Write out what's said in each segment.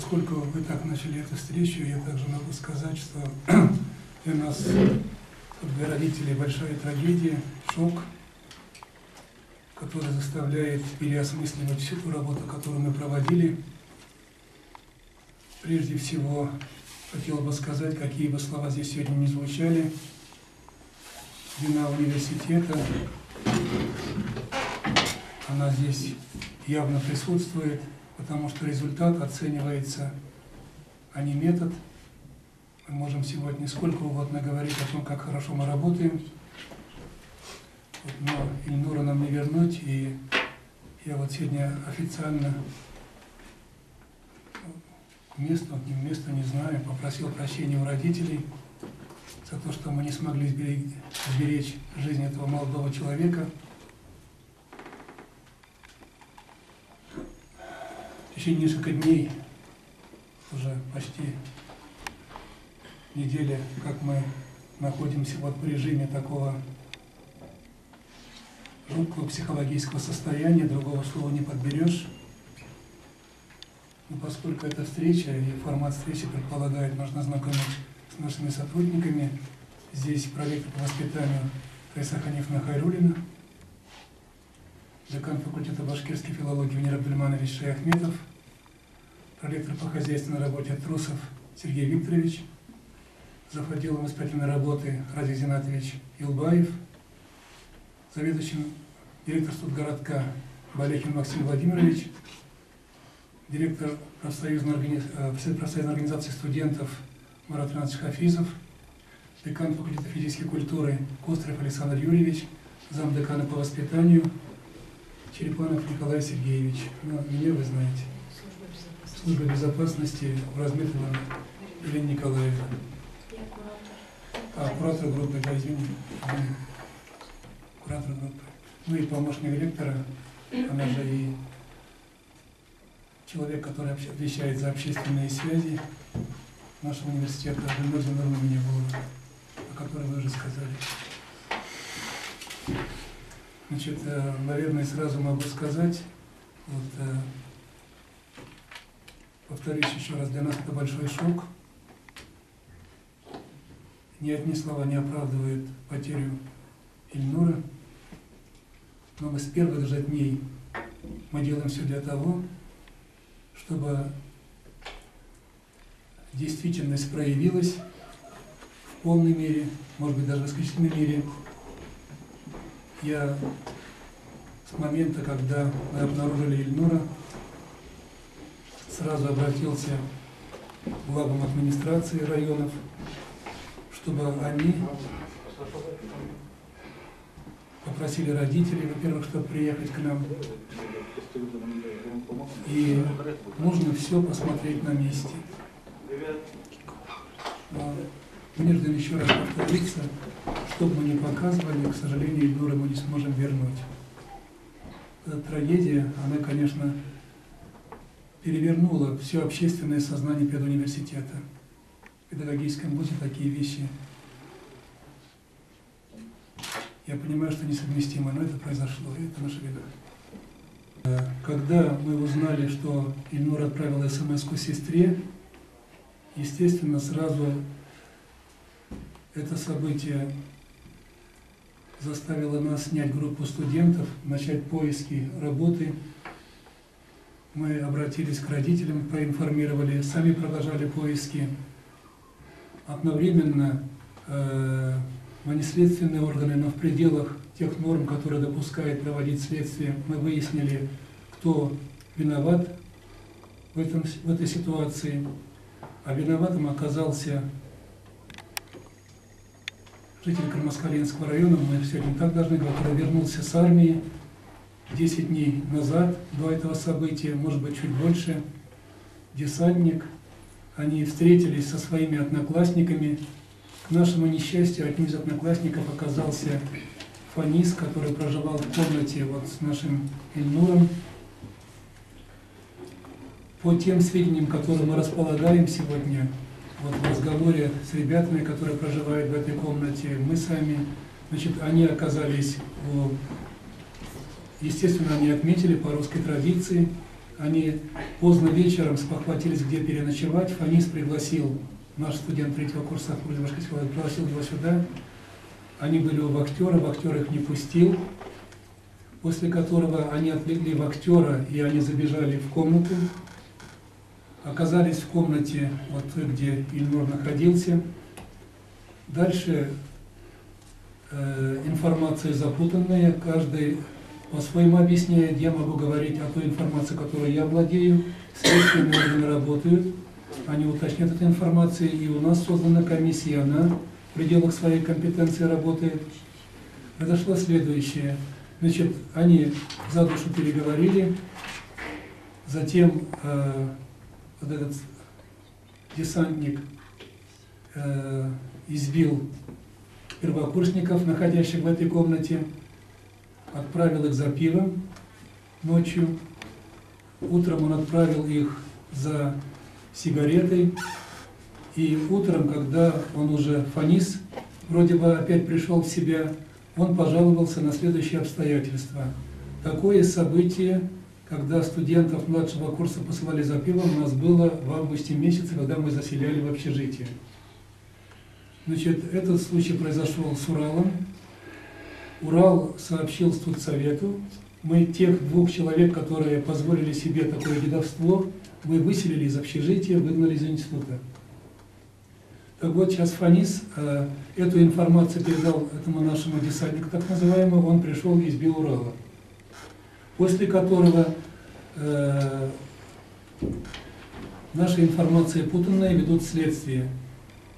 Поскольку вы так начали эту встречу, я также могу сказать, что для нас, для родителей, большая трагедия, шок, который заставляет переосмысливать всю ту работу, которую мы проводили. Прежде всего, хотел бы сказать, какие бы слова здесь сегодня не звучали, вина университета, она здесь явно присутствует, потому что результат оценивается, а не метод. Мы можем сегодня сколько угодно говорить о том, как хорошо мы работаем, но Ильнура нам не вернуть, и я вот сегодня официально, место не знаю, попросил прощения у родителей за то, что мы не смогли сберечь жизнь этого молодого человека. В течение нескольких дней, уже почти неделя, как мы находимся вот в режиме такого жуткого психологического состояния, другого слова не подберешь. Но поскольку эта встреча и формат встречи предполагает, нужно знакомить с нашими сотрудниками, здесь проректор по воспитанию Кайса Ханифовна Хайруллина, декан факультета башкирской филологии Венер Абдульманович Шаяхметов, проректор по хозяйственной работе Трусов Сергей Викторович, зав. Отделом исправительной работы Радик Зинатович Илбаев, заведующим директор студгородка Балехин Максим Владимирович, директор профсоюзной организации студентов Марат Иванович Хафизов, декан факультета физической культуры Кострев Александр Юрьевич, замдекана по воспитанию Черепанов Николай Сергеевич. Ну, меня вы знаете. Служба безопасности Уразметова Елена Николаевна. Куратор группы, да, извини. Куратор группы. Ну и помощник ректора, она же и человек, который отвечает за общественные связи нашего университета, Гульнур Нурманова, о которой вы уже сказали. Значит, наверное, сразу могу сказать, вот, повторюсь еще раз, для нас это большой шок. Ни одни слова не оправдывают потерю Ильнура, но мы с первых же дней мы делаем все для того, чтобы действительность проявилась в полной мере, может быть, даже в исключительной мере. Я с момента, когда мы обнаружили Ильнура, сразу обратился к главам администрации районов, чтобы они попросили родителей, во-первых, чтобы приехать к нам. И нужно все посмотреть на месте. Вынужден еще раз повториться, что бы мы ни показывали, к сожалению, Ильнура мы не сможем вернуть. Эта трагедия, она, конечно, перевернула все общественное сознание педуниверситета. В педагогическом вузе такие вещи, я понимаю, что несовместимо, но это произошло, и это наша беда. Когда мы узнали, что Ильнур отправил смс-ку сестре, естественно, сразу это событие заставило нас снять группу студентов, начать поиски работы. Мы обратились к родителям, проинформировали, сами продолжали поиски. Одновременно мы не следственные органы, но в пределах тех норм, которые допускают проводить следствие, мы выяснили, кто виноват в этой ситуации. А виноватым оказался житель Кармаскаленского района, мы сегодня так должны говорить, который вернулся с армии 10 дней назад, до этого события, может быть, чуть больше, десантник. Они встретились со своими одноклассниками. К нашему несчастью, одним из одноклассников оказался Фанис, который проживал в комнате вот с нашим Ильнуром. По тем сведениям, которые мы располагаем сегодня, вот в разговоре с ребятами, которые проживают в этой комнате, мы сами, значит, они оказались, естественно, они отметили по русской традиции, они поздно вечером спохватились, где переночевать. Фанис пригласил, наш студент третьего курса, пригласил его сюда. Они были у вахтера, вахтер их не пустил, после которого они отвлекли вахтера, и они забежали в комнату. Оказались в комнате, вот где Ильнур находился. Дальше информация запутанная, каждый по-своему объясняет. Я могу говорить о той информации, которой я владею. Следственные органы работают, они уточнят эту информацию, и у нас создана комиссия, она в пределах своей компетенции работает. Произошло следующее. Значит, они за душу переговорили, затем вот этот десантник избил первокурсников, находящих в этой комнате, отправил их за пивом ночью. Утром он отправил их за сигаретой. И утром, когда он уже, Фанис, вроде бы опять пришел в себя, он пожаловался на следующие обстоятельства. Такое событие, когда студентов младшего курса посылали за пивом, у нас было в августе месяце, когда мы заселяли в общежитие. Значит, этот случай произошел с Уралом. Урал сообщил студсовету. Мы тех 2 человек, которые позволили себе такое дедовство, мы выселили из общежития, выгнали из института. Так вот, сейчас Фанис эту информацию передал этому нашему десантнику, так называемому, он пришел и избил Урала. После которого наши информации путанные, ведут следствие.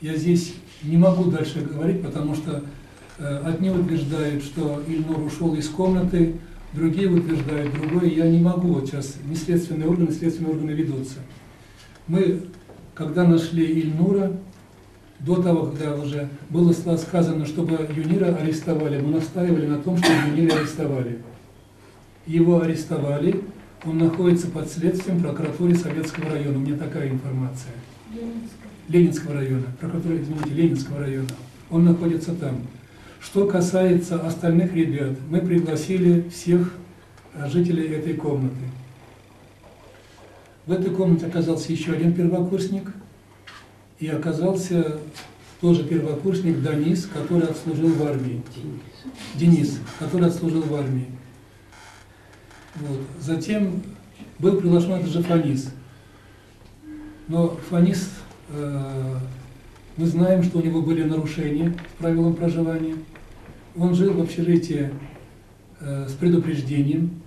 Я здесь не могу дальше говорить, потому что одни утверждают, что Ильнур ушел из комнаты, другие утверждают другое. Я не могу, вот сейчас не следственные органы ведутся. Мы, когда нашли Ильнура, до того, когда уже было сказано, чтобы Юнира арестовали, мы настаивали на том, что Юнира арестовали. Его арестовали, он находится под следствием в прокуратуре Советского района. У меня такая информация. Ленинского района, прокуратура, извините, Ленинского района. Он находится там. Что касается остальных ребят, мы пригласили всех жителей этой комнаты. В этой комнате оказался еще один первокурсник, и оказался тоже первокурсник Денис, который отслужил в армии. Денис, который отслужил в армии. Вот. Затем был приглашен этот же Фанис. Но Фанис, мы знаем, что у него были нарушения с правилам проживания. Он жил в общежитии с предупреждением,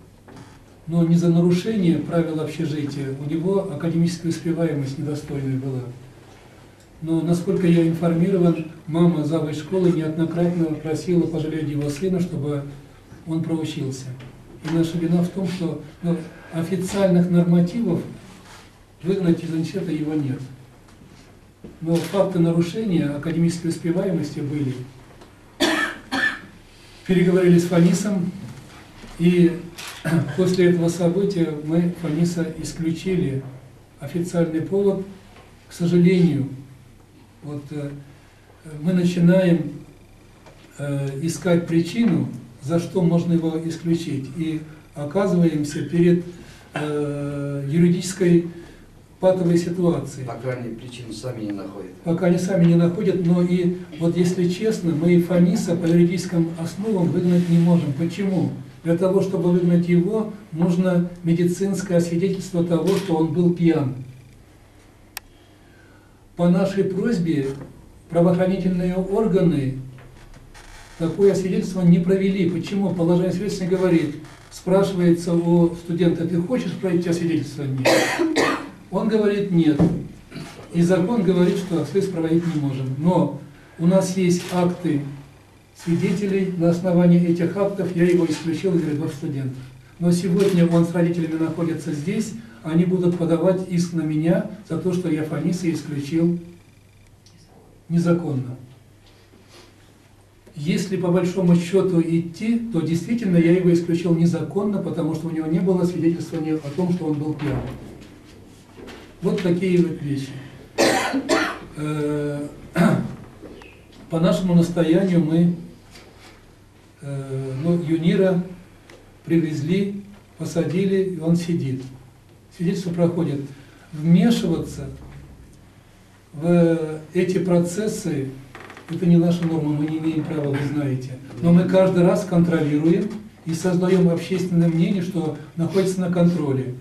но не за нарушение правил общежития, у него академическая успеваемость недостойная была. Но, насколько я информирован, мама завуч школы неоднократно просила пожалеть его сына, чтобы он проучился. И наша вина в том, что официальных нормативов выгнать из института его нет. Но факты нарушения академической успеваемости были. Переговорили с Фанисом, и после этого события мы Фаниса исключили. Официальный повод, к сожалению, вот мы начинаем искать причину, за что можно его исключить, и оказываемся перед юридической патовой ситуации. Пока они причину сами не находят. Пока они сами не находят, но и вот если честно, мы и Фаниса по юридическим основам выгнать не можем. Почему? Для того, чтобы выгнать его, нужно медицинское свидетельство того, что он был пьян. По нашей просьбе правоохранительные органы такое свидетельство не провели. Почему? Положение следствия говорит, спрашивается у студента: ты хочешь пройти освидетельствование? Он говорит: нет. И закон говорит, что следствие проводить не можем. Но у нас есть акты свидетелей, на основании этих актов я его исключил из рядов студентов. Но сегодня он с родителями находится здесь, они будут подавать иск на меня за то, что я Фаниса исключил незаконно. Если по большому счету идти, то действительно я его исключил незаконно, потому что у него не было свидетельствования о том, что он был пьян. Вот такие вот вещи. По нашему настоянию мы Юнира привезли, посадили, и он сидит. свидетельство проходит. Вмешиваться в эти процессы, это не наша норма, мы не имеем права, вы знаете. Но мы каждый раз контролируем и создаем общественное мнение, что находится на контроле.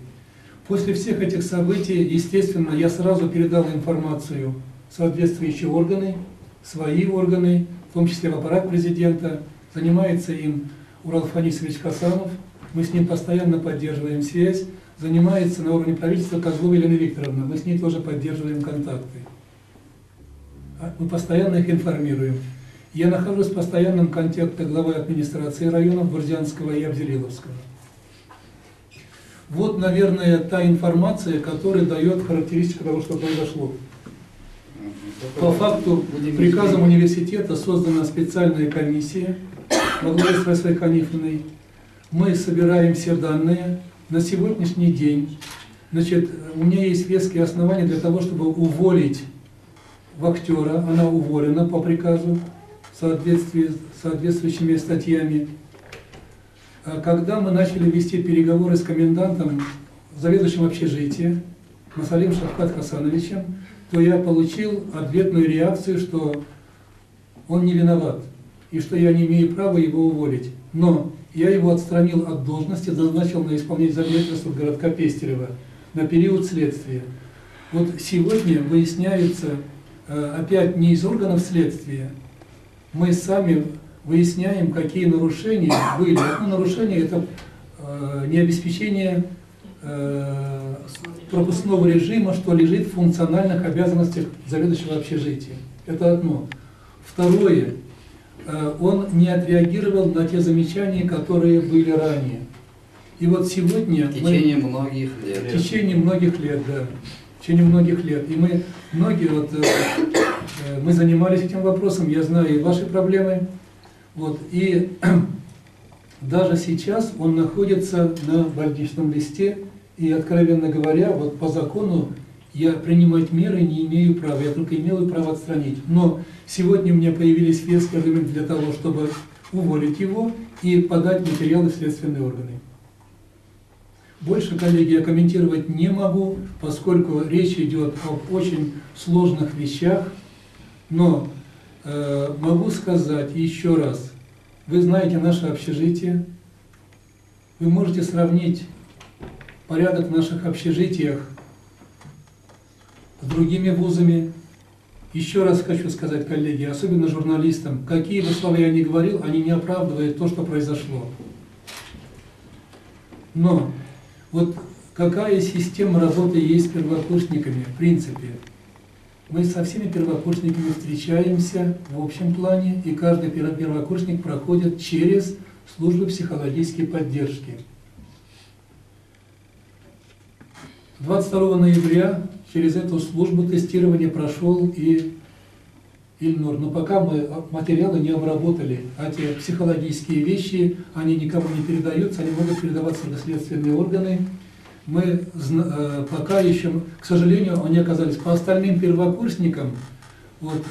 После всех этих событий, естественно, я сразу передал информацию в соответствующие органы, свои органы, в том числе в аппарат президента. Занимается им Урал Фанисович Хасанов, мы с ним постоянно поддерживаем связь. Занимается на уровне правительства Козлова Елена Викторовна, мы с ней тоже поддерживаем контакты. Мы постоянно их информируем. Я нахожусь в постоянном контакте главой администрации районов Бурзянского и Абзелиловского. Вот, наверное, та информация, которая дает характеристику того, что произошло. По факту, приказом университета создана специальная комиссия во главе с Расой Ханифовной. Мы собираем все данные. На сегодняшний день, значит, у меня есть веские основания для того, чтобы уволить вахтера. Она уволена по приказу в соответствии с соответствующими статьями. Когда мы начали вести переговоры с комендантом, заведующим общежития, Масалим Шавкат Хасановичем, то я получил ответную реакцию, что он не виноват и что я не имею права его уволить. Но я его отстранил от должности, назначил на исполнение заместителя городка Пестерева на период следствия. Вот сегодня выясняется, опять не из органов следствия, мы сами выясняем, какие нарушения были. Одно нарушение – это необеспечение пропускного режима, что лежит в функциональных обязанностях заведующего общежития. Это одно. Второе. Он не отреагировал на те замечания, которые были ранее. И вот сегодня... В течение многих лет. В течение многих лет, да. В течение многих лет. И мы, мы занимались этим вопросом, я знаю и ваши проблемы. Вот. И даже сейчас он находится на больничном листе, и, откровенно говоря, вот по закону я принимать меры не имею права, я только имею право отстранить. Но сегодня у меня появились веские аргументы для того, чтобы уволить его и подать материалы в следственные органы. Больше, коллеги, я комментировать не могу, поскольку речь идет об очень сложных вещах, но могу сказать еще раз, вы знаете наше общежитие, вы можете сравнить порядок в наших общежитиях с другими вузами. Еще раз хочу сказать, коллеги, особенно журналистам, какие бы слова я ни говорил, они не оправдывают то, что произошло. Но вот какая система работы есть с первокурсниками, в принципе? Мы со всеми первокурсниками встречаемся в общем плане, и каждый первокурсник проходит через службу психологической поддержки. 22 ноября через эту службу тестирования прошел и Ильнур. Но пока мы материалы не обработали, а те психологические вещи, они никому не передаются, они могут передаваться в следственные органы. Мы пока еще, к сожалению, они оказались по остальным первокурсникам. Вот,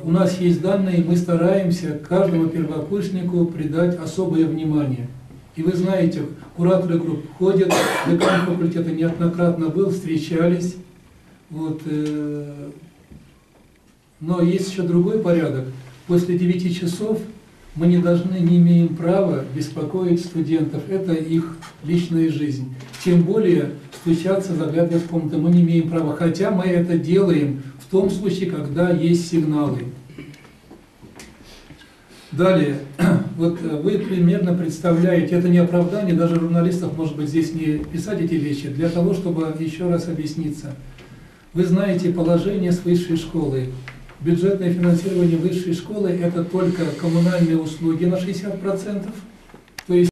у нас есть данные, мы стараемся каждому первокурснику придать особое внимание. И вы знаете, кураторы групп ходят, декан факультета неоднократно был, встречались. Вот, но есть еще другой порядок. После 9 часов мы не имеем права беспокоить студентов. Это их личная жизнь. Тем более стучаться, заглядывать в комнату мы не имеем права. Хотя мы это делаем в том случае, когда есть сигналы. Далее, вот вы примерно представляете, это не оправдание, даже журналистов, может быть, здесь не писать эти вещи, для того, чтобы еще раз объясниться. Вы знаете положение с высшей школы. Бюджетное финансирование высшей школы – это только коммунальные услуги на 60%, то есть